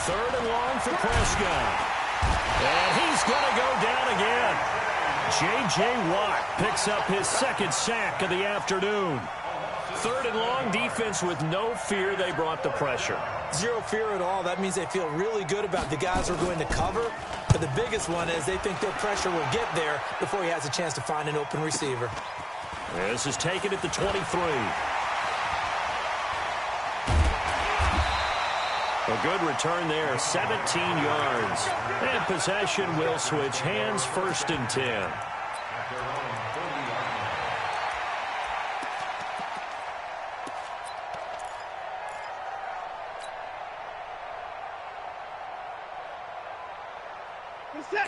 Third and long for Prescott. And he's going to go down again. J.J. Watt picks up his second sack of the afternoon. Third and long, defense with no fear. They brought the pressure. Zero fear at all. That means they feel really good about the guys who are going to cover. But the biggest one is they think their pressure will get there before he has a chance to find an open receiver. This is taken at the 23. A good return there, 17 yards. And possession will switch hands, 1st and 10.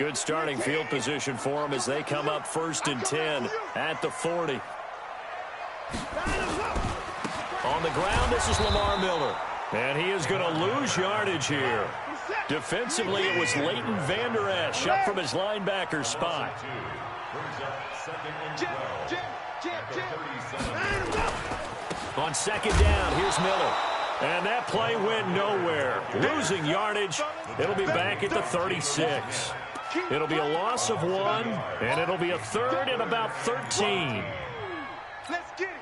Good starting field position for them as they come up 1st and 10 at the 40. On the ground, this is Lamar Miller. And he is going to lose yardage here. Defensively, it was Leighton Vander Esch up from his linebacker spot. On 2nd down, here's Miller. And that play went nowhere. Losing yardage. It'll be back at the 36. It'll be a loss of 1, and it'll be a 3rd and about 13. Let's get it.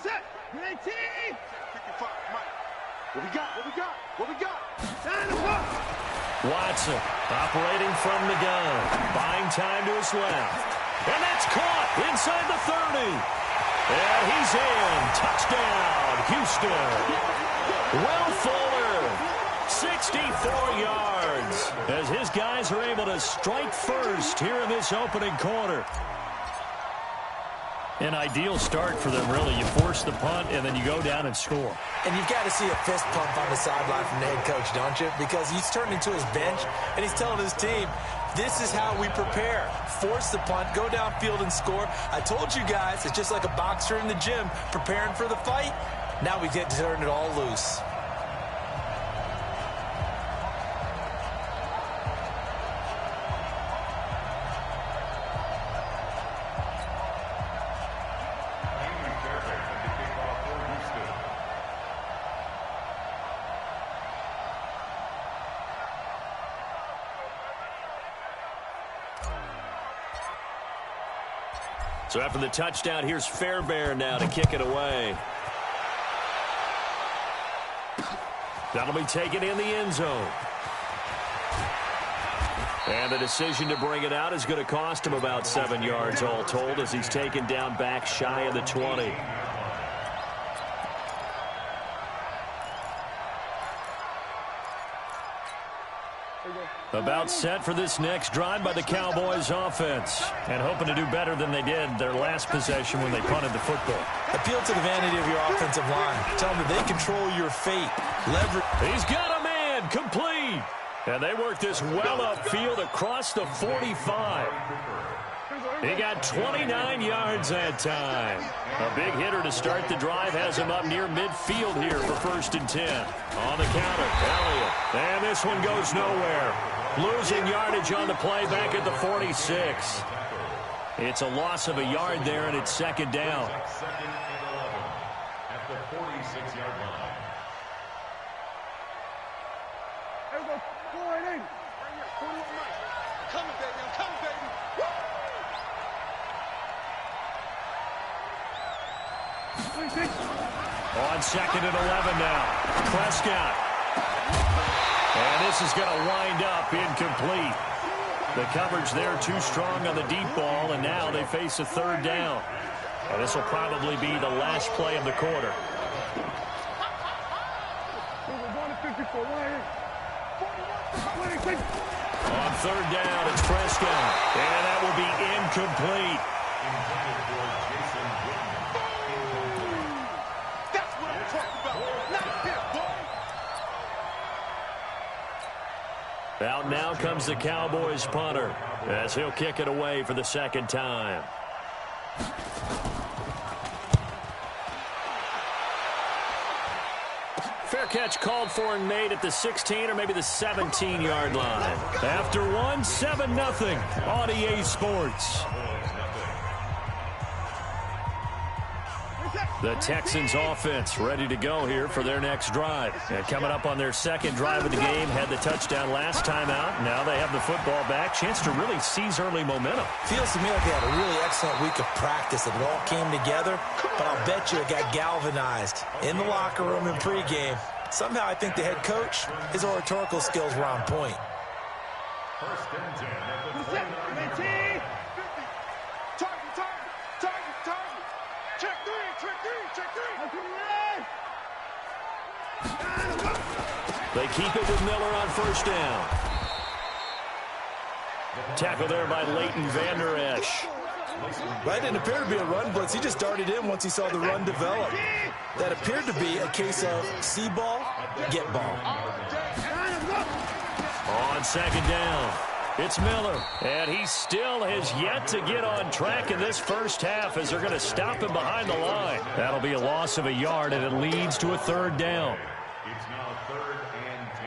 Set. 19. 55. What we got? What we got? What we got? Watson operating from the gun. Buying time to his left. And that's caught inside the 30. And he's in. Touchdown, Houston. Will Fuller, 64 yards. As his guys are able to strike first here in this opening quarter. An ideal start for them, really. You force the punt, and then you go down and score. And you've got to see a fist pump on the sideline from the head coach, don't you? Because he's turned into his bench, and he's telling his team, this is how we prepare. Force the punt, go downfield and score. I told you guys, it's just like a boxer in the gym preparing for the fight. Now we get to turn it all loose. So after the touchdown, here's Fairbairn now to kick it away. That'll be taken in the end zone. And the decision to bring it out is going to cost him about 7 yards all told as he's taken down back shy of the 20. About set for this next drive by the Cowboys offense. And hoping to do better than they did their last possession when they punted the football. Appeal to the vanity of your offensive line. Tell them that they control your fate. Leverage. He's got a man. Complete. And they work this well upfield across the 45. He got 29 yards that time. A big hitter to start the drive has him up near midfield here for 1st and 10. On the counter, Elliott. And this one goes nowhere. Losing yardage on the play back at the 46. It's a loss of a yard there, and it's 2nd down. At the 46-yard line. There we go. 480. Coming, baby. I'm coming, baby. On 2nd and 11 now. Prescott. And this is going to wind up incomplete. The coverage there too strong on the deep ball, and now they face a 3rd down. And this will probably be the last play of the quarter. On 3rd down, it's Prescott. And that will be incomplete. That's what I'm talking about. Not him, boy. Out now comes the Cowboys punter as he'll kick it away for the 2nd time. Fair catch called for and made at the 16 or maybe the 17-yard line. After one, 7-0 on EA Sports. The Texans offense ready to go here for their next drive. And coming up on their second drive of the game, had the touchdown last time out. Now they have the football back. Chance to really seize early momentum. Feels to me like they had a really excellent week of practice. It all came together, but I'll bet you it got galvanized in the locker room in pregame. Somehow I think the head coach, his oratorical skills were on point. First and 10 at the 19. Target. Check three. They keep it with Miller on first down. Tackle there by Leighton Vander Esch. Well, it didn't appear to be a run blitz. He just darted in once he saw the run develop. That appeared to be a case of see ball, get ball. On second down, it's Miller. And he still has yet to get on track in this first half as they're going to stop him behind the line. That'll be a loss of a yard, and it leads to a third down. It's now 3rd and 10.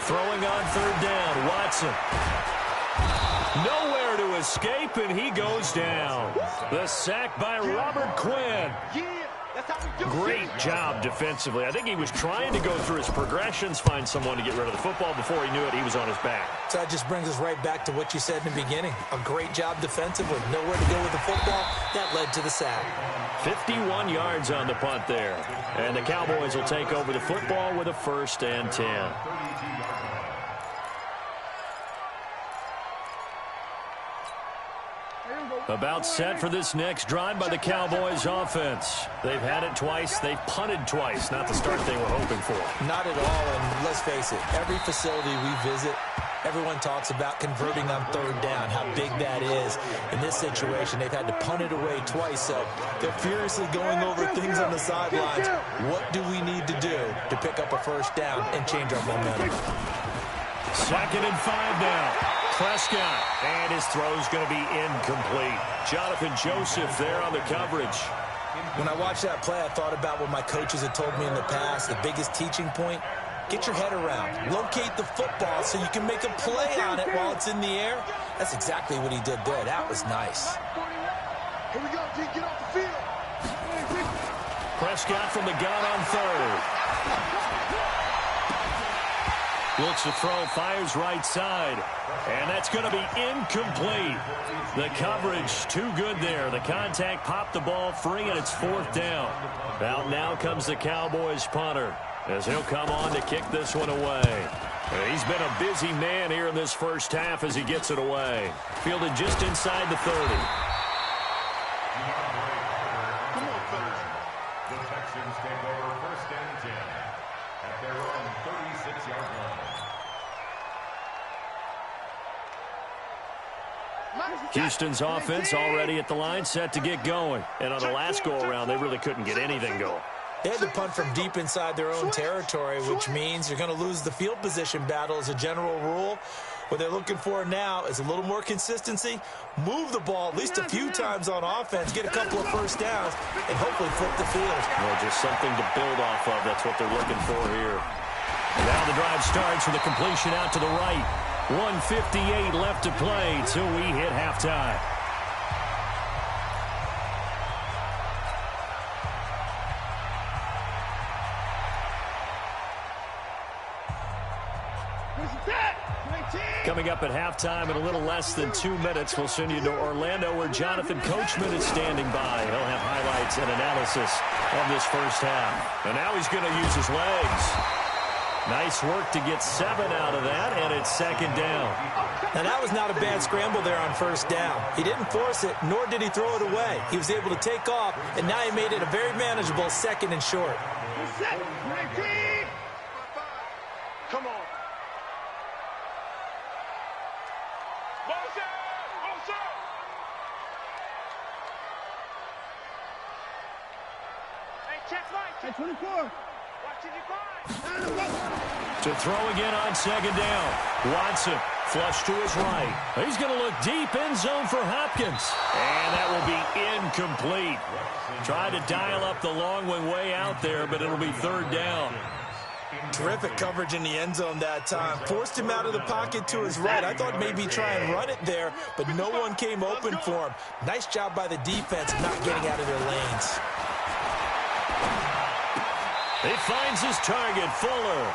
Throwing on third down, Watson. Nowhere to escape, and he goes down. The sack by Robert Quinn. Great job defensively. I think he was trying to go through his progressions, find someone to get rid of the football. Before he knew it, he was on his back. So that just brings us right back to what you said in the beginning. A great job defensively. Nowhere to go with the football. That led to the sack. 51 yards on the punt there. And the Cowboys will take over the football with a 1st and 10. About set for this next drive by the Cowboys offense. They've had it twice. They've punted twice. Not the start they were hoping for. Not at all, and let's face it, every facility we visit, everyone talks about converting on third down, how big that is. In this situation, they've had to punt it away twice, so they're furiously going over things on the sidelines. What do we need to do to pick up a first down and change our momentum? 2nd and 5 now. Prescott, and his throw's going to be incomplete. Jonathan Joseph there on the coverage. When I watched that play, I thought about what my coaches had told me in the past. The biggest teaching point, get your head around. Locate the football so you can make a play on it while it's in the air. That's exactly what he did there. That was nice. Here we go, G. Get off the field. Prescott from the gun on third. Looks to throw, fires right side. And that's going to be incomplete. The coverage too good there. The contact popped the ball free, and it's 4th down. Out now comes the Cowboys punter as he'll come on to kick this one away. He's been a busy man here in this first half as he gets it away. Fielded just inside the 30. The Texans take over 1st and 10 at their own 36-yard line. Houston's offense already at the line, set to get going. And on the last go-around, they really couldn't get anything going. They had to punt from deep inside their own territory, which means you're going to lose the field position battle as a general rule. What they're looking for now is a little more consistency, move the ball at least a few times on offense, get a couple of first downs, and hopefully flip the field. Well, just something to build off of. That's what they're looking for here. Now the drive starts with a completion out to the right. 1:58 left to play till we hit halftime. Coming up at halftime in a little less than 2 minutes, we'll send you to Orlando where Jonathan Coachman is standing by. He'll have highlights and analysis of this first half. And now he's going to use his legs. Nice work to get 7 out of that, and it's 2nd down. Now, that was not a bad scramble there on first down. He didn't force it, nor did he throw it away. He was able to take off, and now he made it a very manageable 2nd and short. Come on. Hey, 24. To throw again on 2nd down. Watson Flush to his right. He's going to look deep end zone for Hopkins. And that will be incomplete. Tried to dial up the long one way out there, but it'll be third down. Terrific coverage in the end zone that time. Forced him out of the pocket to his right. I thought maybe try and run it there, but no one came open for him. Nice job by the defense not getting out of their lanes. He finds his target, Fuller.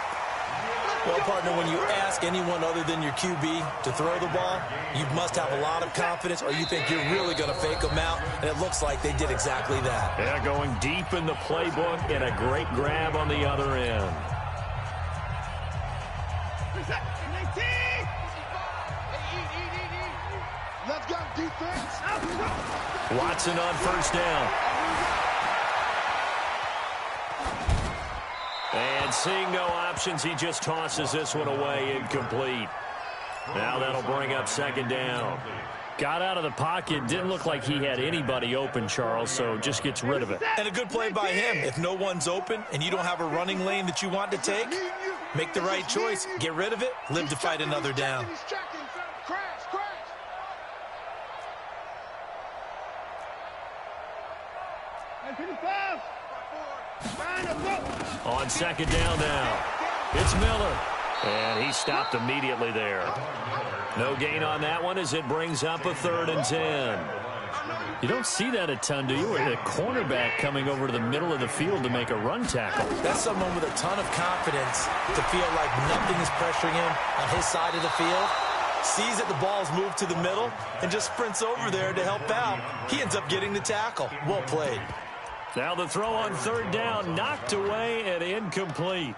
Well, partner, when you ask anyone other than your QB to throw the ball, you must have a lot of confidence, or you think you're really going to fake them out, and it looks like they did exactly that. Yeah, going deep in the playbook and a great grab on the other end. Let's go, defense. Watson on first down. And seeing no options, he just tosses this one away, incomplete. Now that'll bring up second down. Got out of the pocket, didn't look like he had anybody open, Charles, so just gets rid of it. And a good play by him. If no one's open and you don't have a running lane that you want to take, make the right choice. Get rid of it, live to fight another down. On second down now, it's Miller. And he stopped immediately there. No gain on that one as it brings up a 3rd and 10. You don't see that a ton, do you? With a cornerback coming over to the middle of the field to make a run tackle. That's someone with a ton of confidence to feel like nothing is pressuring him on his side of the field. Sees that the ball's moved to the middle and just sprints over there to help out. He ends up getting the tackle. Well played. Now the throw on 3rd down, knocked away and incomplete.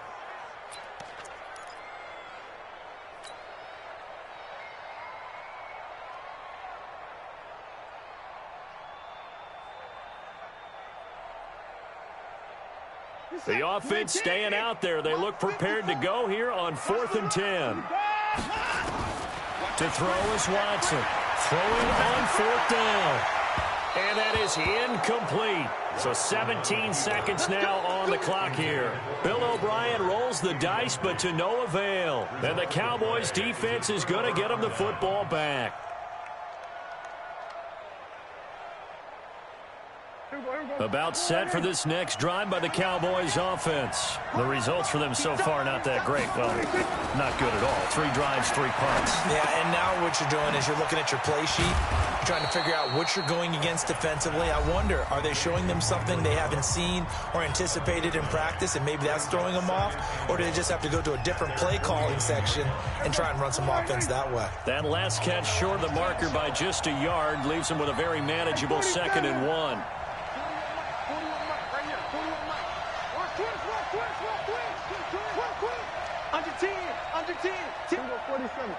The offense staying out there. They look prepared to go here on 4th and 10. To throw is Watson. Throwing on 4th down. And that is incomplete. So 17 seconds now on the clock here. Bill O'Brien rolls the dice, but to no avail. And the Cowboys defense is going to get him the football back. About set for this next drive by the Cowboys offense. The results for them so far not that great. Well, not good at all. 3 drives, 3 punts. Yeah, and now what you're doing is you're looking at your play sheet. You're trying to figure out what you're going against defensively. I wonder, are they showing them something they haven't seen or anticipated in practice, and maybe that's throwing them off? Or do they just have to go to a different play calling section and try and run some offense that way? That last catch short of the marker by just a yard leaves them with a very manageable 2nd and 1. Under 10. 47.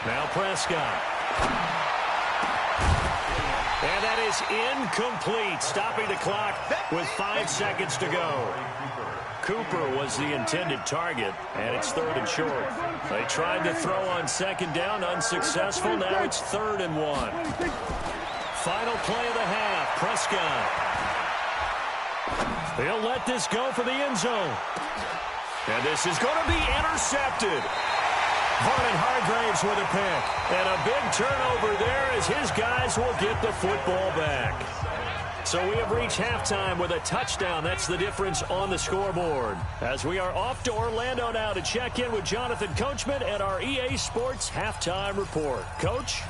Now Prescott. And that is incomplete, stopping the clock with 5 seconds to go. Cooper was the intended target, and it's 3rd and short. They tried to throw on 2nd down, unsuccessful. Now it's 3rd and 1. Final play of the half, Prescott. He'll let this go for the end zone. And this is going to be intercepted. Vernon Hargraves with a pick. And a big turnover there as his guys will get the football back. So we have reached halftime with a touchdown. That's the difference on the scoreboard. As we are off to Orlando now to check in with Jonathan Coachman at our EA Sports Halftime Report. Coach?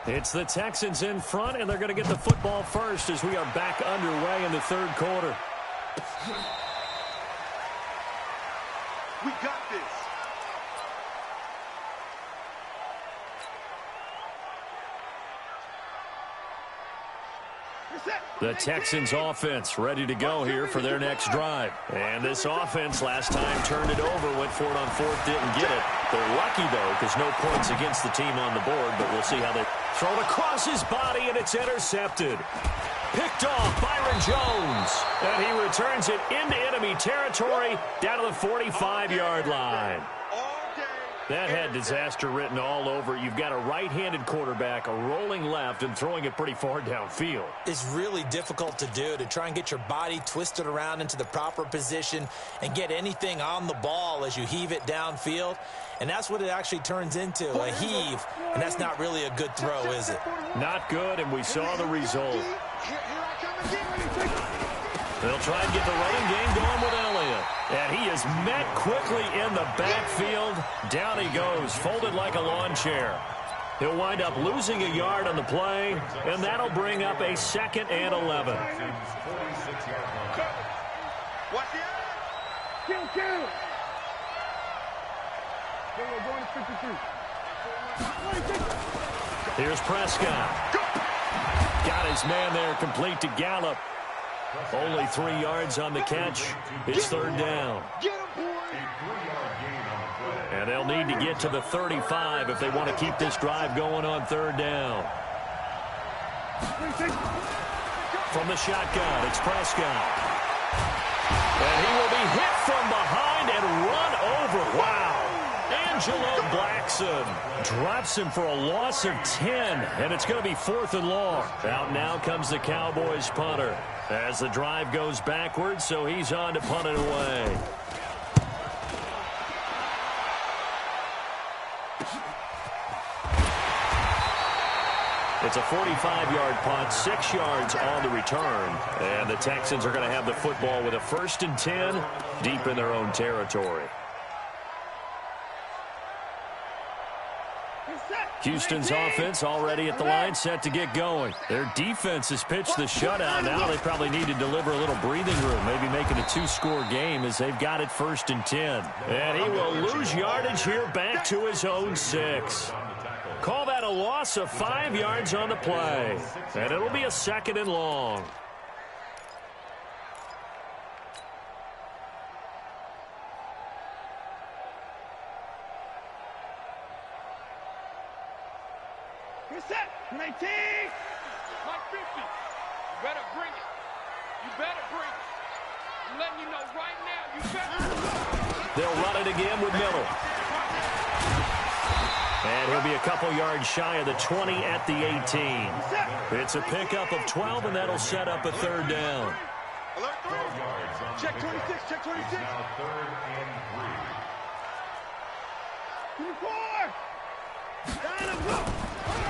It's the Texans in front, and they're going to get the football first as we are back underway in the 3rd quarter. We got this. The Texans offense ready to go here for their next drive. And this offense last time turned it over, went for it on fourth, didn't get it. They're lucky, though, because no points against the team on the board, but we'll see how they throw it across his body, and it's intercepted. Picked off Byron Jones, and he returns it into enemy territory down to the 45-yard line. That had disaster written all over. You've got a right-handed quarterback, a rolling left, and throwing it pretty far downfield. It's really difficult to do, to try and get your body twisted around into the proper position and get anything on the ball as you heave it downfield. And that's what it actually turns into, a heave. And that's not really a good throw, is it? Not good, and we saw the result. They'll try and get the running game going with Elliott. And he is met quickly in the backfield. Down he goes, folded like a lawn chair. He'll wind up losing a yard on the play, and that'll bring up a 2nd and 11. Here's Prescott. Got his man there, complete to Gallup. Only 3 yards on the catch. It's 3rd down. And they'll need to get to the 35 if they want to keep this drive going on 3rd down. From the shotgun, it's Prescott. And he will be hit from behind and run over. Wow. Angelo Blackson drops him for a loss of 10, and it's going to be 4th and long. Out now comes the Cowboys punter as the drive goes backwards, so he's on to punt it away. It's a 45-yard punt, 6 yards on the return, and the Texans are going to have the football with a 1st and 10 deep in their own territory. Houston's offense already at the line, set to get going. Their defense has pitched the shutout. Now they probably need to deliver a little breathing room, maybe make it a 2-score game as they've got it 1st and 10. And he will lose yardage here back to his own 6. Call that a loss of 5 yards on the play. And it'll be a 2nd and long. Set, 19. Like 50. You better bring it. You better bring it. I'm letting you know right now, you better. They'll run it again with Miller. And he'll be a couple yards shy of the 20 at the 18. It's a pickup of 12, and that'll set up a 3rd down. Alert, check 26, check 26. Now 3rd and 3. 24.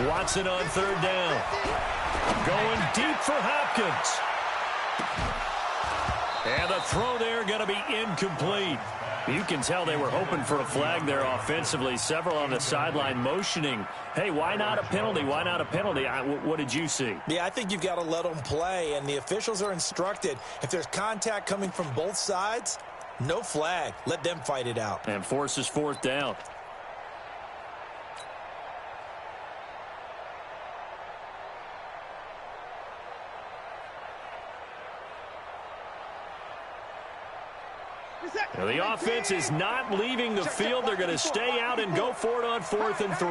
Watson on 3rd down. Going deep for Hopkins. And the throw there going to be incomplete. You can tell they were hoping for a flag there offensively. Several on the sideline motioning, hey, why not a penalty? Why not a penalty? What did you see? Yeah, I think you've got to let them play, and the officials are instructed. If there's contact coming from both sides, no flag. Let them fight it out. And forces 4th down. Now the offense is not leaving the field. They're going to stay out and go for it on 4th and 3.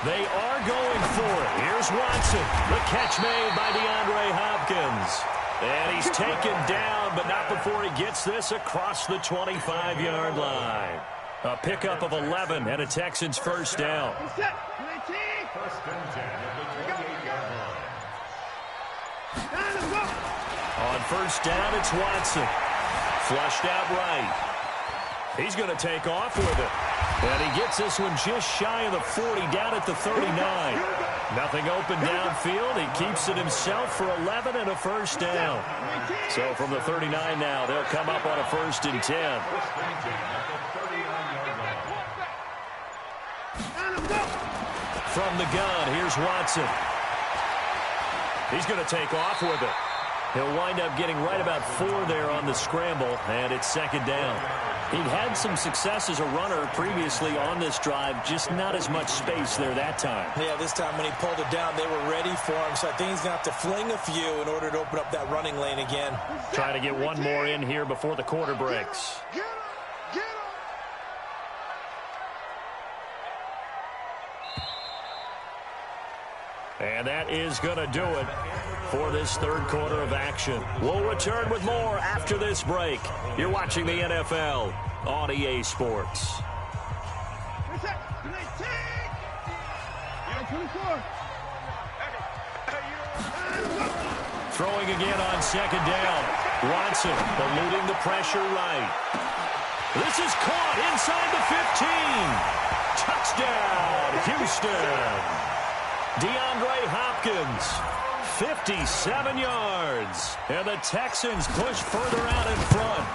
They are going for it. Here's Watson. The catch made by DeAndre Hopkins. And he's taken down, but not before he gets this across the 25-yard line. A pickup of 11 and a Texans 1st down. 1st and 10 at the 28-yard line. On 1st down, it's Watson. Flushed out right. He's going to take off with it. And he gets this one just shy of the 40, down at the 39. Nothing open downfield. He keeps it himself for 11 and a 1st down. So from the 39 now, they'll come up on a 1st and 10. From the gun, here's Watson. He's going to take off with it. He'll wind up getting right about 4 there on the scramble, and it's 2nd down. He'd had some success as a runner previously on this drive, just not as much space there that time. Yeah, this time when he pulled it down, they were ready for him, so I think he's going to have to fling a few in order to open up that running lane again. Trying to get one more in here before the quarter breaks. And that is going to do it for this third quarter of action. We'll return with more after this break. You're watching the NFL on EA Sports. Throwing again on second down. Watson eluding the pressure right. This is caught inside the 15. Touchdown, Houston. DeAndre Hopkins, 57 yards. And the Texans push further out in front.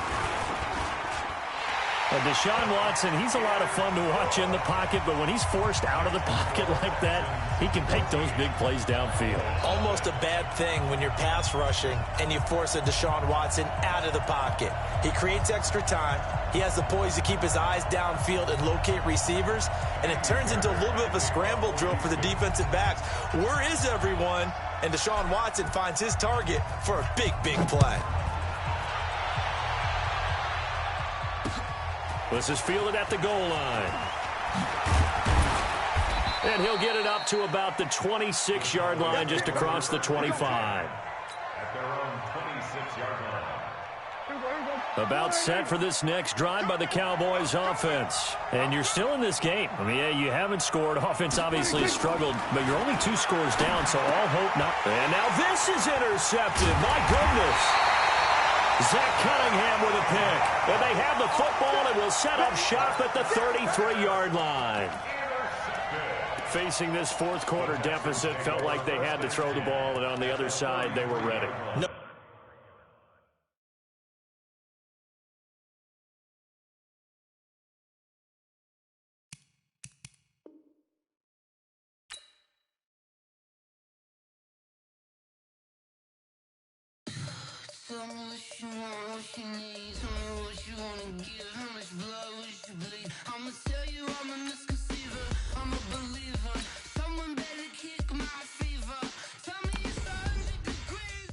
Deshaun Watson, he's a lot of fun to watch in the pocket, but when he's forced out of the pocket like that, he can make those big plays downfield. Almost a bad thing when you're pass rushing and you force a Deshaun Watson out of the pocket. He creates extra time. He has the poise to keep his eyes downfield and locate receivers, and it turns into a little bit of a scramble drill for the defensive backs. Where is everyone? And Deshaun Watson finds his target for a big, big play. This is fielded at the goal line. And he'll get it up to about the 26-yard line, just across the 25. At their own 26-yard line. About set for this next drive by the Cowboys offense. And you're still in this game. I mean, yeah, you haven't scored. Offense obviously struggled, but you're only 2 scores down, so all hope not. And now this is intercepted. My goodness. Zach Cunningham with a pick. And they have the football and will set up shop at the 33-yard line. Facing this fourth quarter deficit, felt like they had to throw the ball, and on the other side, they were ready. No. Tell me what you want, what you need. Tell me what you wanna give. How much blood would you bleed? I'ma tell you I'm a misconceiver. I'm a believer. Someone better kick my fever. Tell me it's 100 degrees.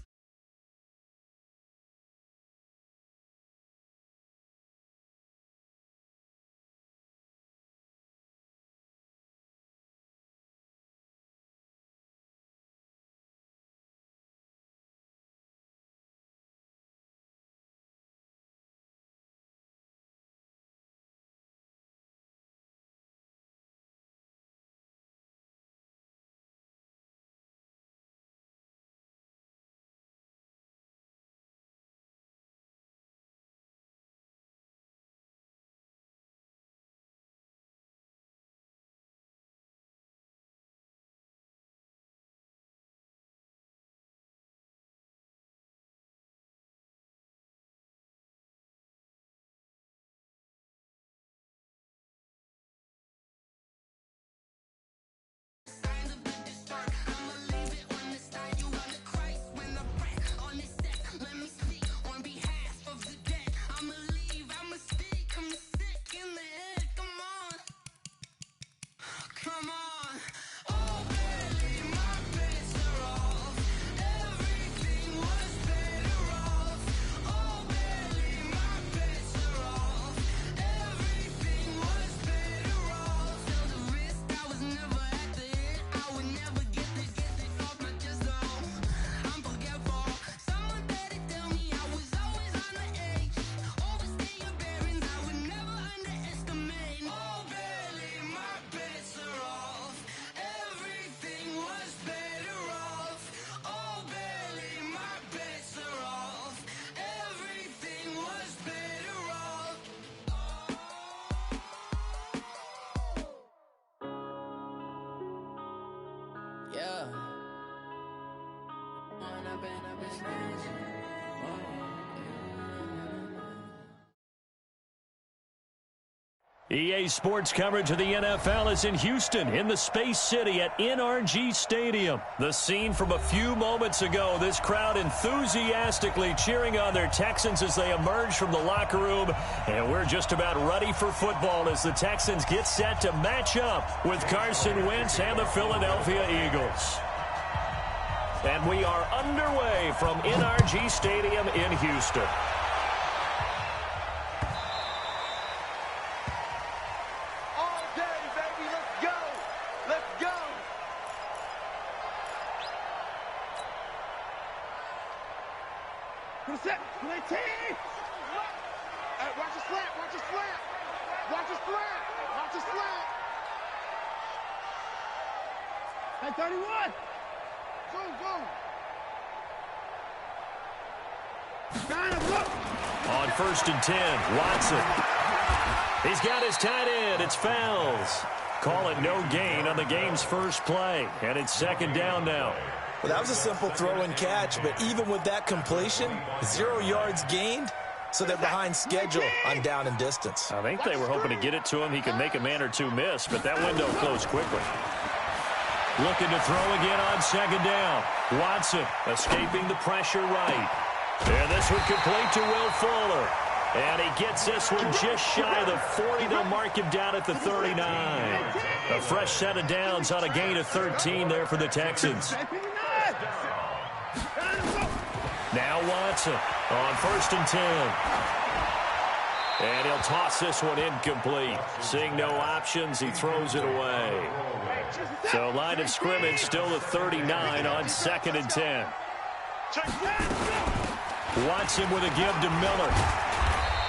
Yeah. EA Sports coverage of the NFL is in Houston, in the Space City at NRG Stadium. The scene from a few moments ago, this crowd enthusiastically cheering on their Texans as they emerge from the locker room. And we're just about ready for football as the Texans get set to match up with Carson Wentz and the Philadelphia Eagles. And we are underway from NRG Stadium in Houston. Set. 19. Hey, watch the slant. Watch the slant. Watch the slant. Watch the slant. Hey, 31. Go. On 1st and 10, Watson. He's got his tight end. It's Fells. Call it no gain on the game's first play. And it's 2nd down now. Well, that was a simple throw and catch, but even with that completion, 0 yards gained, so they're behind schedule on down and distance. I think they were hoping to get it to him. He could make a man or two miss, but that window closed quickly. Looking to throw again on 2nd down. Watson escaping the pressure right. And this one complete to Will Fuller. And he gets this one just shy of the 40. They'll mark him down at the 39. A fresh set of downs on a gain of 13 there for the Texans. Now Watson on 1st and 10. And he'll toss this one incomplete. Seeing no options, he throws it away. So line of scrimmage still at 39 on 2nd and 10. Watson with a give to Miller.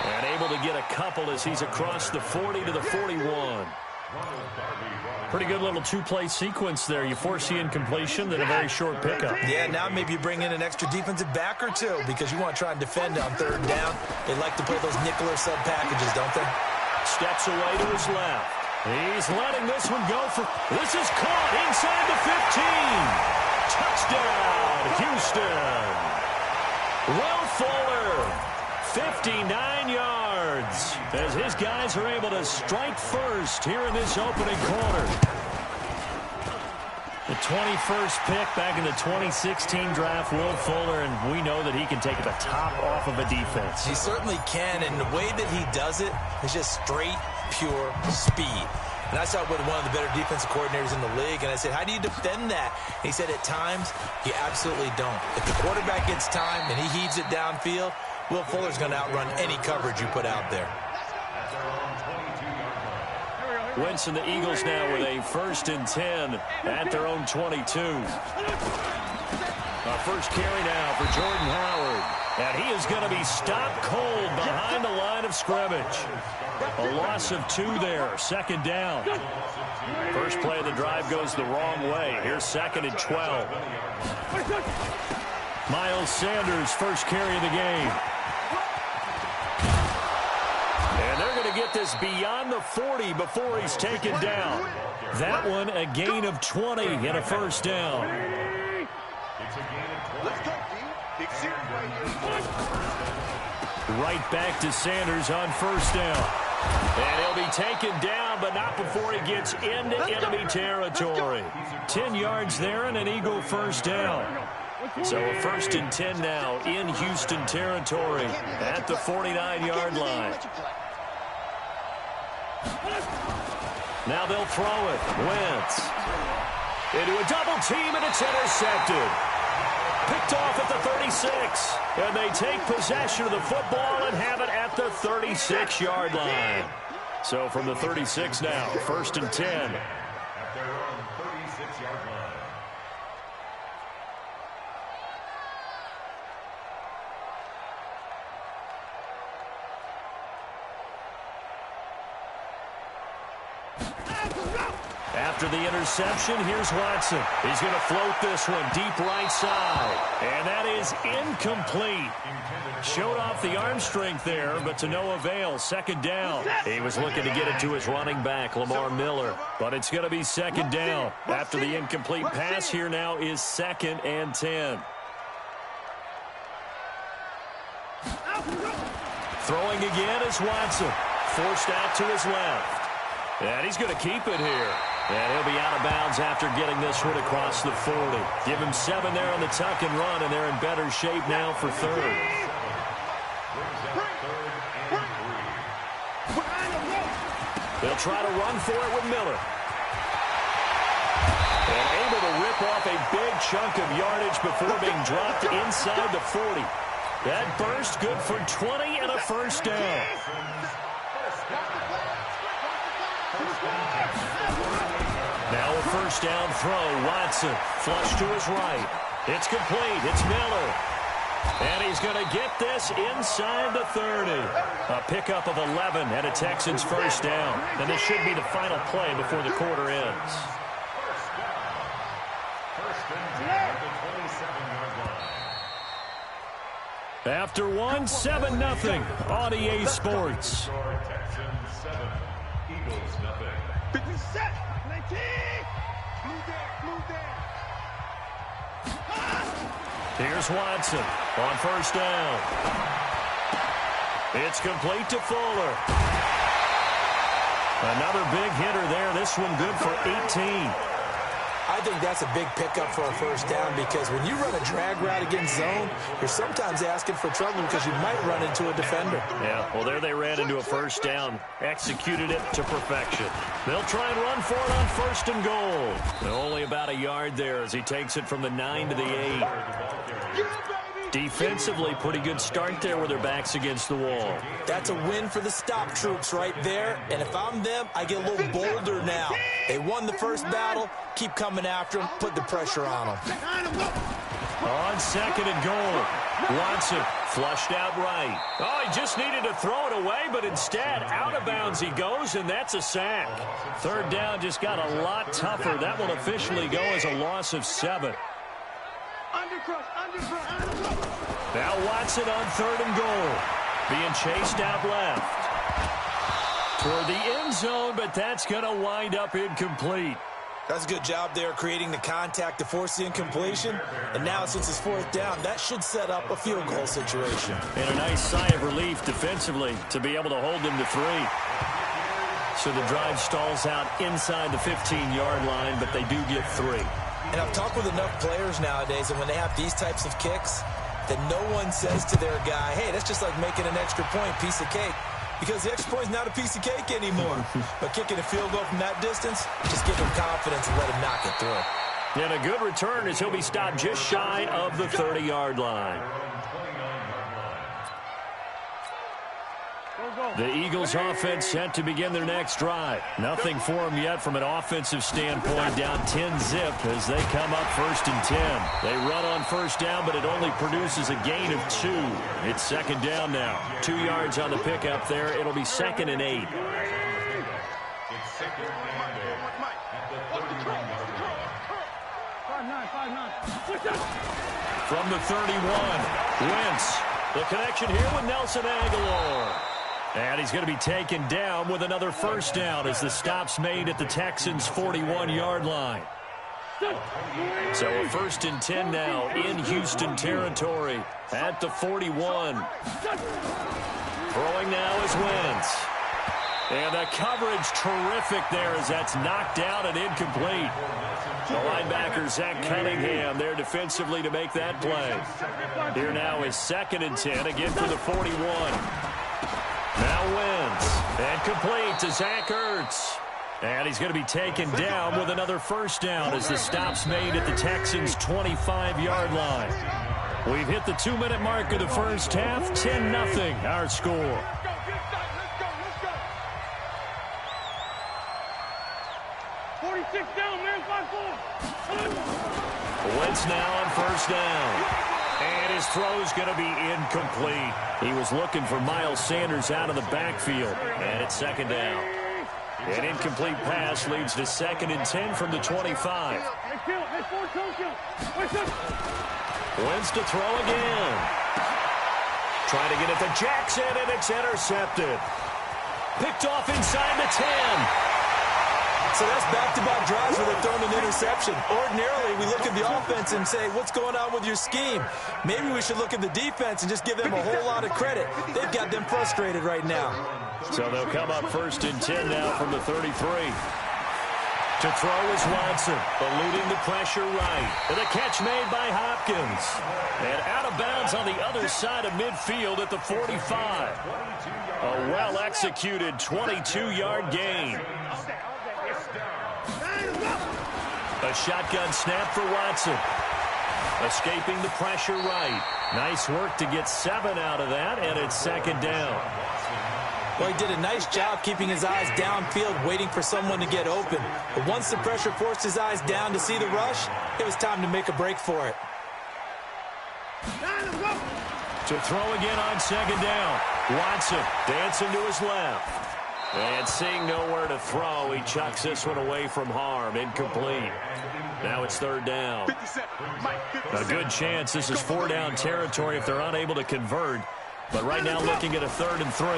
And able to get a couple as he's across the 40 to the 41. Pretty good little two-play sequence there. You force the incompletion, then a very short pickup. Yeah, now maybe you bring in an extra defensive back or two because you want to try and defend on 3rd down. They like to play those nickel or sub packages, don't they? Steps away to his left. He's letting this one go for... This is caught inside the 15. Touchdown, Houston. Will Fuller. 59 yards as his guys are able to strike first here in this opening quarter. The 21st pick back in the 2016 draft, Will Fuller, and we know that he can take the top off of a defense. He certainly can, and the way that he does it is just straight, pure speed. And I saw it with one of the better defensive coordinators in the league, and I said, how do you defend that? And he said, at times, you absolutely don't. If the quarterback gets time and he heaves it downfield, Will Fuller's going to outrun any coverage you put out there. Wentz and the Eagles now with a 1st and 10 at their own 22. Our first carry now for Jordan Howard. And he is going to be stopped cold behind the line of scrimmage. A loss of 2 there, 2nd down. First play of the drive goes the wrong way. Here's 2nd and 12. Miles Sanders, first carry of the game. And they're going to get this beyond the 40 before he's taken down. That one a gain of 20 and a 1st down. Right back to Sanders on 1st down. And he'll be taken down, but not before he gets into enemy territory. 10 yards there and an Eagle 1st down. So a 1st and 10 now in Houston territory at the 49-yard line. Now they'll throw it. Wentz into a double team, and it's intercepted. Picked off at the 36. And they take possession of the football and have it at the 36-yard line. So from the 36 now, 1st and 10. At their own 36-yard line. After the interception, here's Watson. He's going to float this one deep right side. And that is incomplete. Showed off the arm strength there, but to no avail. 2nd down. He was looking to get it to his running back, Lamar Miller. But it's going to be 2nd down. After the incomplete pass, here now is 2nd and 10. Throwing again is Watson. forced out to his left. And he's going to keep it here. And he'll be out of bounds after getting this one across the 40. Give him 7 there on the tuck and run, and they're in better shape now for third. They'll try to run for it with Miller. And able to rip off a big chunk of yardage before being dropped inside the 40. That burst good for 20 and a first down. Now a first down throw. Watson flush to his right. It's complete. It's Miller. And he's going to get this inside the 30. A pickup of 11 and a Texans first down. And this should be the final play before the quarter ends. After one, 7-0 on EA Sports. Texans 7, Eagles 0. 57, 19. Blue there. Here's Watson on first down. It's complete to Fuller. Another big hitter there. This one good for 18. I think that's a big pickup for a first down because when you run a drag route against zone, you're sometimes asking for trouble because you might run into a defender. Yeah, well, there they ran into a first down. Executed it to perfection. They'll try and run for it on first and goal. Only about a yard there as he takes it from the 9 to the 8. Defensively, pretty good start there with their backs against the wall. That's a win for the stop troops right there. And if I'm them, I get a little bolder now. They won the first battle. Keep coming after them. Put the pressure on them. On second and goal. Watson flushed out right. Oh, he just needed to throw it away, but instead, out of bounds he goes, and that's a sack. Third down just got a lot tougher. That will officially go as a loss of 7. Now Watson on third and goal. Being chased out left. Toward the end zone, but that's going to wind up incomplete. That's a good job there creating the contact to force the incompletion. And now since it's fourth down, that should set up a field goal situation. And a nice sigh of relief defensively to be able to hold them to 3. So the drive stalls out inside the 15-yard line, but they do get 3. And I've talked with enough players nowadays, and when they have these types of kicks, that no one says to their guy, hey, that's just like making an extra point, piece of cake. Because the extra point is not a piece of cake anymore. But kicking a field goal from that distance, just give him confidence and let him knock it through. And a good return as he'll be stopped just shy of the 30-yard line. The Eagles offense set to begin their next drive. Nothing for them yet from an offensive standpoint, down 10-zip as they come up first and 10. They run on first down, but it only produces a gain of 2. It's second down now. 2 yards on the pickup there. It'll be second and 8. From the 31, Wentz. The connection here with Nelson Aguilar. And he's going to be taken down with another first down as the stop's made at the Texans' 41-yard line. So a first and 10 now in Houston territory at the 41. Throwing now is Wentz. And the coverage terrific there as that's knocked out and incomplete. The linebacker, Zach Cunningham, there defensively to make that play. Here now is second and 10, again for the 41. Now Wentz, and complete to Zach Ertz. And he's going to be taken down with another first down as the stop's made at the Texans' 25-yard line. We've hit the 2-minute mark of the first half, 10-0 our score. Let's go. 46 down, man, 5-4. Wentz now on first down. And his throw's going to be incomplete. He was looking for Miles Sanders out of the backfield. And it's second down. An incomplete pass leads to second and 10 from the 25. Wentz to throw again. Trying to get it to Jackson, and it's intercepted. Picked off inside the 10. So that's back-to-back drives where they're throwing an interception. Ordinarily, we look at the offense and say, what's going on with your scheme? Maybe we should look at the defense and just give them a whole lot of credit. They've got them frustrated right now. So they'll come up 1st and 10 now from the 33. To throw is Watson, eluding the pressure right. And a catch made by Hopkins. And out of bounds on the other side of midfield at the 45. A well-executed 22-yard gain. A shotgun snap for Watson. Escaping the pressure right. Nice work to get 7 out of that, and it's 2nd down. Well, he did a nice job keeping his eyes downfield, waiting for someone to get open. But once the pressure forced his eyes down to see the rush, it was time to make a break for it. To throw again on 2nd down. Watson dancing to his left. And seeing nowhere to throw, he chucks this one away from harm. Incomplete. Now it's 3rd down. A good chance this is 4-down territory if they're unable to convert. But right now looking at a 3rd and 3.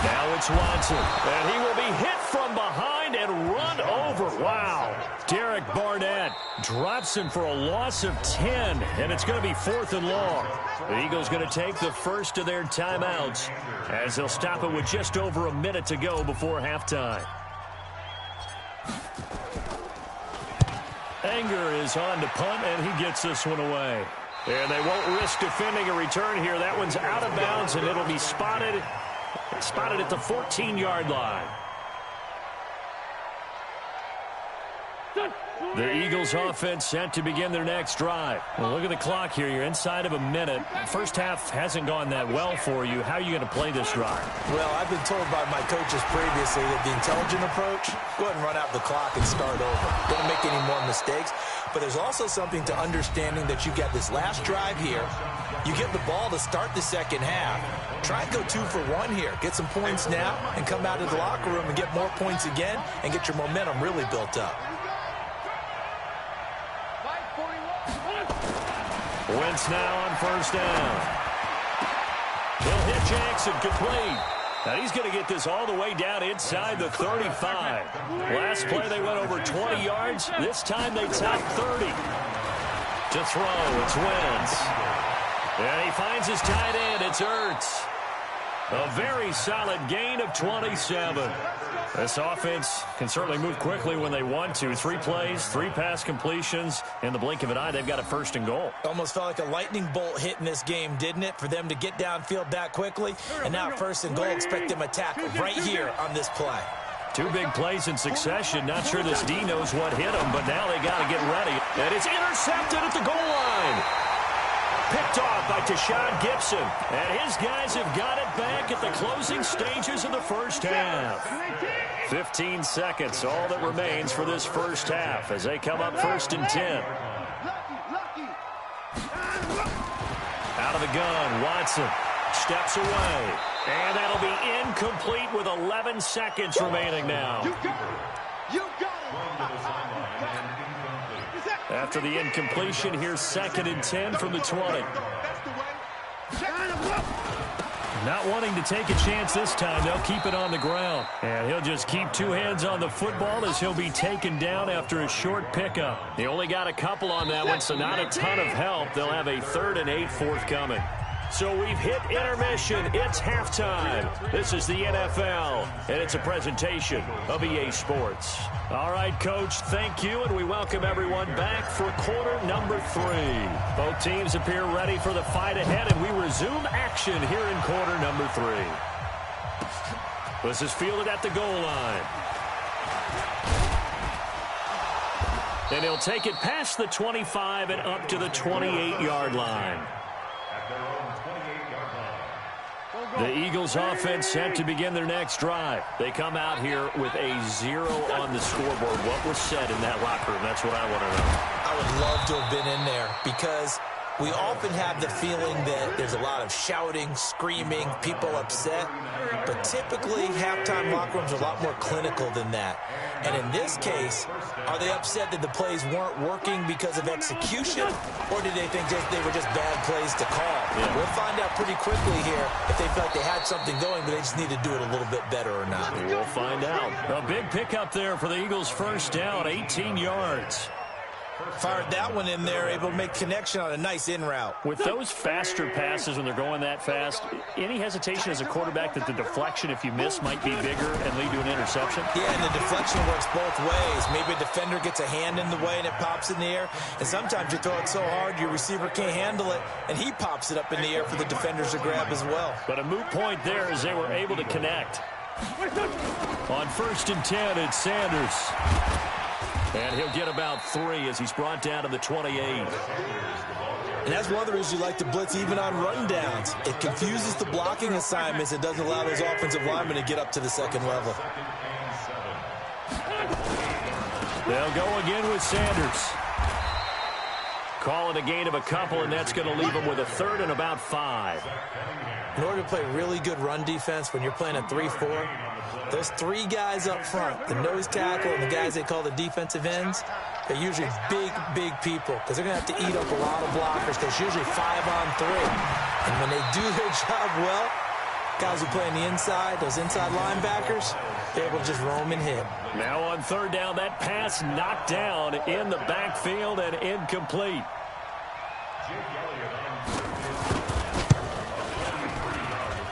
Now it's Watson, and he will be hit from behind and run over. Wow. Derek Barnett drops him for a loss of 10, and it's going to be 4th and long. The Eagles going to take the first of their timeouts as they'll stop it with just over a minute to go before halftime. Anger is on to punt, and he gets this one away. And they won't risk defending a return here. That one's out of bounds, and it'll be spotted at the 14-yard line. The Eagles offense set to begin their next drive. Well, look at the clock here. You're inside of a minute. First half hasn't gone that well for you. How are you going to play this drive? Well, I've been told by my coaches previously that the intelligent approach, go ahead and run out the clock and start over. Don't make any more mistakes. But there's also something to understanding that you've got this last drive here. You get the ball to start the second half. Try and go 2 for 1 here. Get some points now and come out of the locker room and get more points again and get your momentum really built up. Wentz now on 1st down. He'll hit Jackson complete. Now he's going to get this all the way down inside the 35. Last play they went over 20 yards. This time they top 30. To throw, it's Wentz. And he finds his tight end. It's Ertz. A very solid gain of 27. This offense can certainly move quickly when they want to. 3 plays, 3 pass completions. In the blink of an eye, they've got a 1st and goal. Almost felt like a lightning bolt hit in this game, didn't it? For them to get downfield that quickly. And now 1st and goal, expect them to attack right here on this play. 2 big plays in succession. Not sure this D knows what hit him, but now they got to get ready. And it's intercepted at the goal line. Picked off by Tashawn Gibson. And his guys have got it back at the closing stages of the first half. 15 seconds, all that remains for this first half as they come up 1st and 10. Out of the gun, Watson steps away. And that'll be incomplete with 11 seconds remaining now. After the incompletion, here's 2nd and 10 from the 20. Not wanting to take a chance this time, they'll keep it on the ground. And he'll just keep 2 hands on the football as he'll be taken down after a short pickup. They only got a couple on that one, so not a ton of help. They'll have a 3rd and 8 forthcoming. So we've hit intermission. It's halftime. This is the NFL, and it's a presentation of EA Sports. All right, Coach, thank you, and we welcome everyone back for quarter number 3. Both teams appear ready for the fight ahead, and we resume action here in quarter number 3. This is fielded at the goal line. And he'll take it past the 25 and up to the 28-yard line. The Eagles offense set to begin their next drive. They come out here with a 0 on the scoreboard. What was said in that locker room? That's what I want to know. I would love to have been in there because we often have the feeling that there's a lot of shouting, screaming, people upset. But typically, halftime locker rooms are a lot more clinical than that. And in this case, are they upset that the plays weren't working because of execution? Or did they think they were just bad plays to call? Yeah. We'll find out pretty quickly here if they felt like they had something going, but they just need to do it a little bit better or not. We'll find out. A big pickup there for the Eagles' first down, 18 yards. Fired that one in there, able to make connection on a nice in route. With those faster passes when they're going that fast, any hesitation as a quarterback that the deflection, if you miss, might be bigger and lead to an interception? Yeah, and the deflection works both ways. Maybe a defender gets a hand in the way and it pops in the air. And sometimes you throw it so hard your receiver can't handle it, and he pops it up in the air for the defenders to grab as well. But a moot point there as they were able to connect. On 1st and 10, it's Sanders. And he'll get about 3 as he's brought down to the 28. And that's one of the reasons you like to blitz even on rundowns. It confuses the blocking assignments. It doesn't allow those offensive linemen to get up to the second level. They'll go again with Sanders. Call it a gain of a couple, and that's going to leave them with a 3rd and about 5. In order to play really good run defense when you're playing a 3-4, those 3 guys up front, the nose tackle and the guys they call the defensive ends, they're usually big, big people because they're going to have to eat up a lot of blockers because it's usually 5-on-3. And when they do their job well, guys who play on the inside, those inside linebackers, they're able to just roam and hit. Now on 3rd down, that pass knocked down in the backfield and incomplete.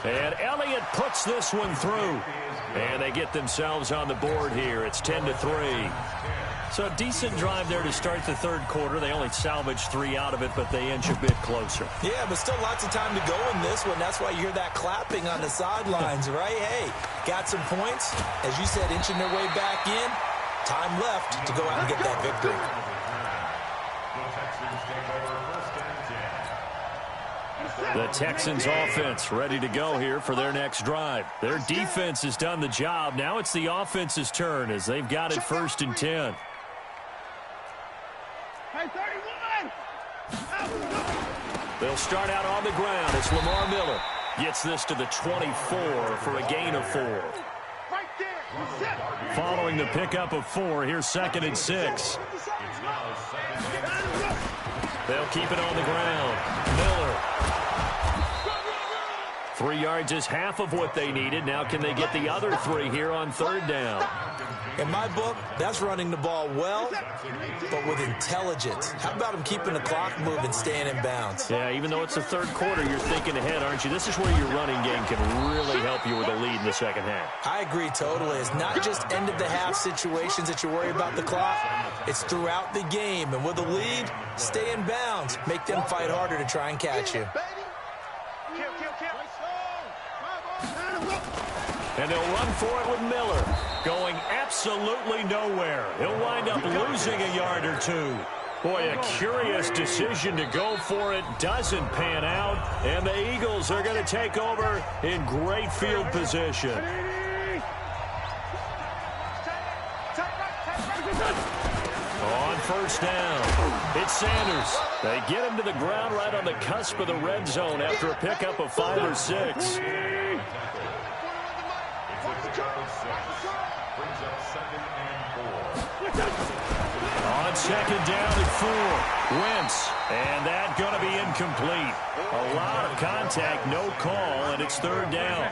And Elliott puts this one through. And they get themselves on the board here. It's 10-3. So a decent drive there to start the 3rd quarter. They only salvaged 3 out of it, but they inch a bit closer. Yeah, but still lots of time to go in this one. That's why you hear that clapping on the sidelines, right? Hey, got some points. As you said, inching their way back in. Time left to go out and get that victory. The Texans offense ready to go here for their next drive. Their defense has done the job. Now it's the offense's turn as they've got it 1st and 10. Hey, 31! They'll start out on the ground. It's Lamar Miller. Gets this to the 24 for a gain of 4. Right there! Following the pickup of 4, here's 2nd and 6. They'll keep it on the ground. Miller. 3 yards is half of what they needed. Now can they get the other 3 here on 3rd down? In my book, that's running the ball well, but with intelligence. How about him keeping the clock moving, staying in bounds? Yeah, even though it's the 3rd quarter, you're thinking ahead, aren't you? This is where your running game can really help you with a lead in the 2nd half. I agree totally. It's not just end-of-the-half situations that you worry about the clock. It's throughout the game. And with a lead, stay in bounds. Make them fight harder to try and catch you. And they'll run for it with Miller, going absolutely nowhere. He'll wind up losing a yard or 2. Boy, a curious decision to go for it. Doesn't pan out, and the Eagles are going to take over in great field position. On 1st down, it's Sanders. They get him to the ground right on the cusp of the red zone after a pickup of 5 or 6. On 2nd down and 4, Wentz, and that going to be incomplete. A lot of contact, no call, and it's 3rd down.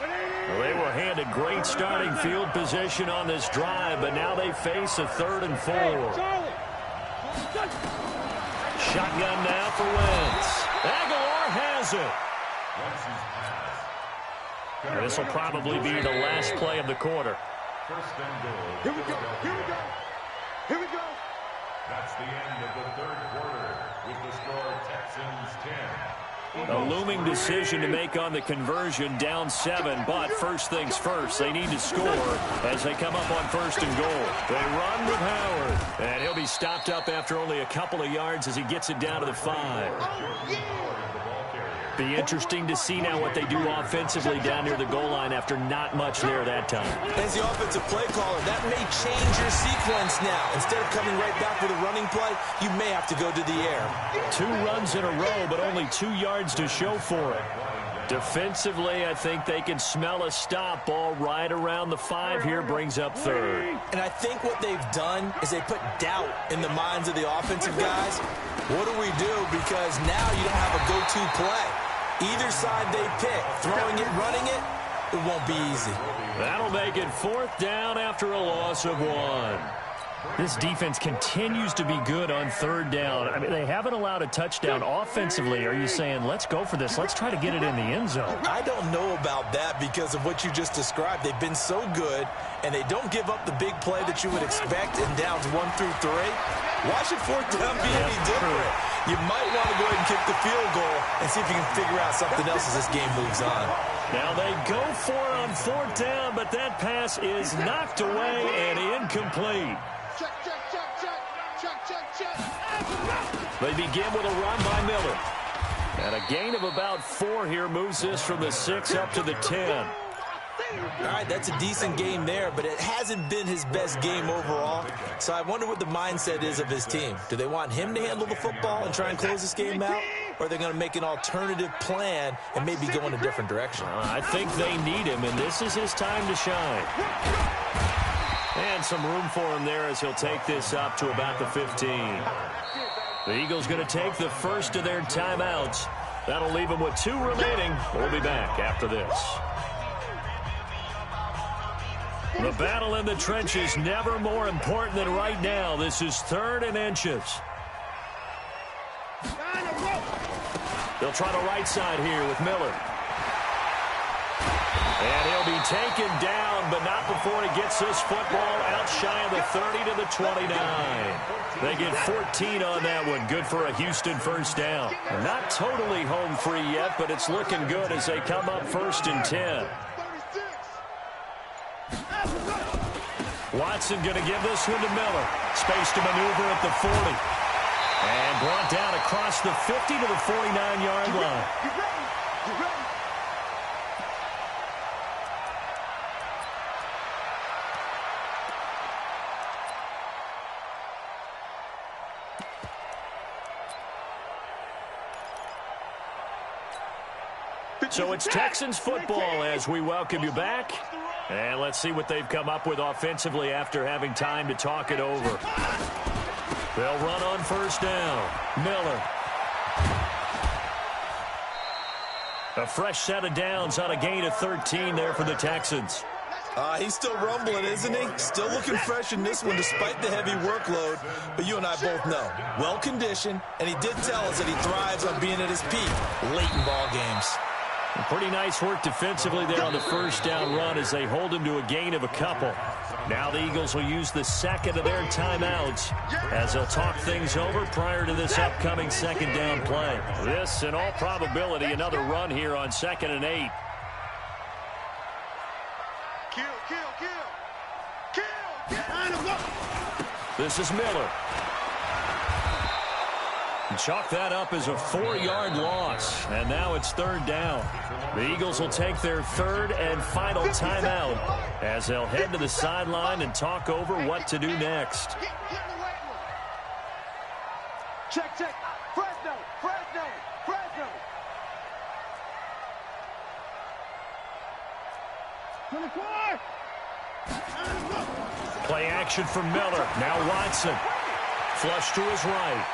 Well, they were handed great starting field position on this drive, but now they face a 3rd and 4. Shotgun now for Wentz. Aguilar has it. This will probably be the last play of the quarter. Here we go. Here we go. Here we go. That's the end of the 3rd quarter with the score Texans 10. A looming decision to make on the conversion, down 7, but first things first, they need to score as they come up on 1st and goal. They run with Howard, and he'll be stopped up after only a couple of yards as he gets it down to the 5. Be interesting to see now what they do offensively down near the goal line after not much there that time. As the offensive play caller, that may change your sequence now. Instead of coming right back with a running play, you may have to go to the air. 2 runs in a row, but only 2 yards to show for it. Defensively, I think they can smell a stop. Ball right around the 5 here, brings up 3rd. And I think what they've done is they put doubt in the minds of the offensive guys. What do we do? Because now you don't have a go-to play. Either side they pick, throwing it, running it, it won't be easy. That'll make it 4th down after a loss of 1. This defense continues to be good on third down. I mean, they haven't allowed a touchdown offensively. Are you saying, let's go for this? Let's try to get it in the end zone. I don't know about that because of what you just described. They've been so good, and they don't give up the big play that you would expect in downs 1 through 3. Why should fourth down be any different? You might want to go ahead and kick the field goal and see if you can figure out something else as this game moves on. Now they go for it on fourth down, but that pass is knocked away and incomplete. They begin with a run by Miller. And a gain of about 4 here moves this from the 6 up to the 10. All right, that's a decent game there, but it hasn't been his best game overall. So I wonder what the mindset is of his team. Do they want him to handle the football and try and close this game out? Or are they going to make an alternative plan and maybe go in a different direction? I think they need him, and this is his time to shine. And some room for him there as he'll take this up to about the 15. The Eagles going to take the first of their timeouts. That'll leave them with 2 remaining. We'll be back after this. The battle in the trenches never more important than right now. This is 3rd and inches. They'll try the right side here with Miller. And he'll be taken down, but not before he gets this football out shy of the 30 to the 29. They get 14 on that one. Good for a Houston first down. Not totally home free yet, but it's looking good as they come up 1st and 10. Watson going to give this one to Miller. Space to maneuver at the 40. And brought down across the 50 to the 49-yard line. So it's Texans football as we welcome you back. And let's see what they've come up with offensively after having time to talk it over. They'll run on first down. Miller. A fresh set of downs on a gain of 13 there for the Texans. He's still rumbling, isn't he? Still looking fresh in this one despite the heavy workload. But you and I both know, well-conditioned, and he did tell us that he thrives on being at his peak late in ball games. Pretty nice work defensively there on the first down run as they hold him to a gain of a couple. Now the Eagles will use the second of their timeouts as they'll talk things over prior to this upcoming second down play. This, in all probability, another run here on 2nd and 8. This is Miller. Chalk that up as a 4-yard loss, and now it's 3rd down. The Eagles will take their 3rd and final timeout as they'll head to the sideline and talk over what to do next. Check. Fresno. Play action from Miller. Now Watson. Flush to his right.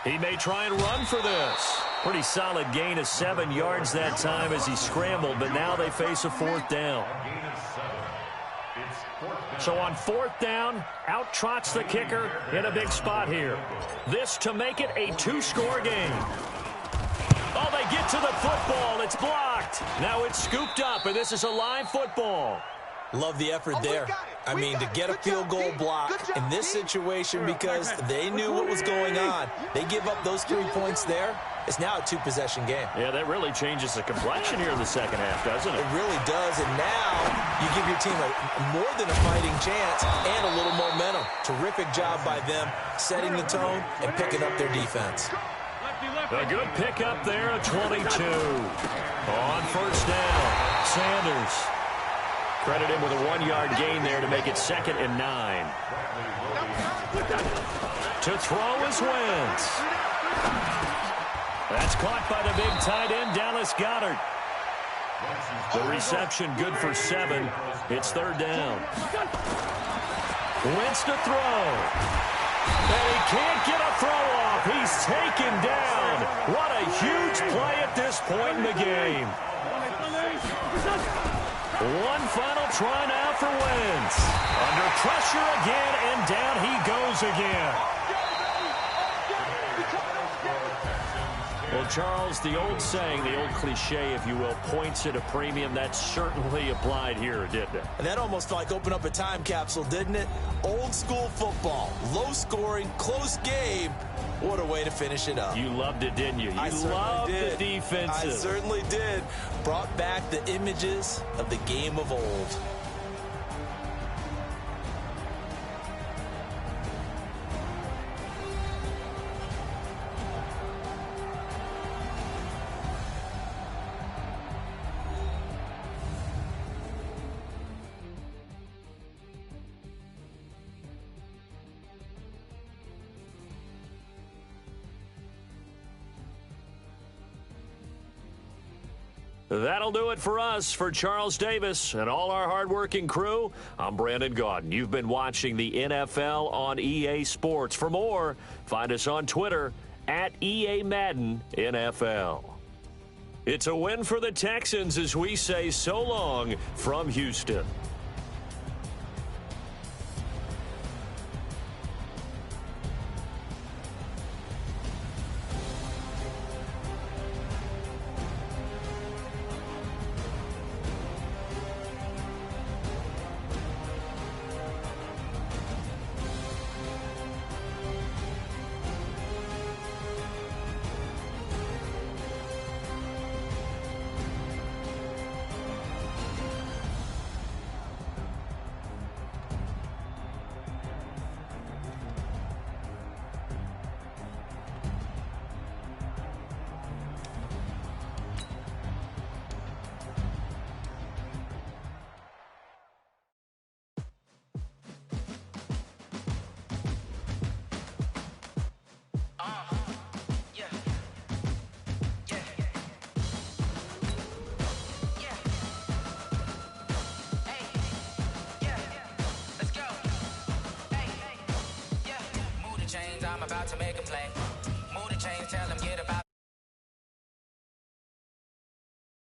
He may try and run for this. Pretty solid gain of 7 yards that time as he scrambled, but now they face a 4th down. So on 4th down, out trots the kicker in a big spot here. This to make it a 2-score game. Oh, they get to the football. It's blocked. Now it's scooped up, and this is a live football. Love the effort there. I mean, to get a field goal block in this situation because they knew what was going on. They give up those 3 points there. It's now a 2-possession game. Yeah, that really changes the complexion here in the second half, doesn't it? It really does, and now you give your team more than a fighting chance and a little momentum. Terrific job by them setting the tone and picking up their defense. A good pickup there at 22. On first down, Sanders. Credit him with a 1-yard gain there to make it 2nd and 9. To throw is Wentz. That's caught by the big tight end, Dallas Goedert. The reception good for 7. It's 3rd down. Wentz to throw. And he can't get a throw off. He's taken down. What a huge play at this point in the game. One final try now for Wentz. Under pressure again, and down he goes again. Well, Charles, the old saying, the old cliche, if you will, points at a premium, that certainly applied here, didn't it? And that almost like opened up a time capsule, didn't it? Old school football, low scoring, close game. What a way to finish it up. You loved it, didn't you? You loved the defenses. I certainly did. Brought back the images of the game of old. That'll do it for us. For Charles Davis and all our hardworking crew, I'm Brandon Gaudin. You've been watching the NFL on EA Sports. For more, find us on Twitter at EA Madden NFL. It's a win for the Texans as we say so long from Houston. I'm about to make a play. Move the chains, tell them get about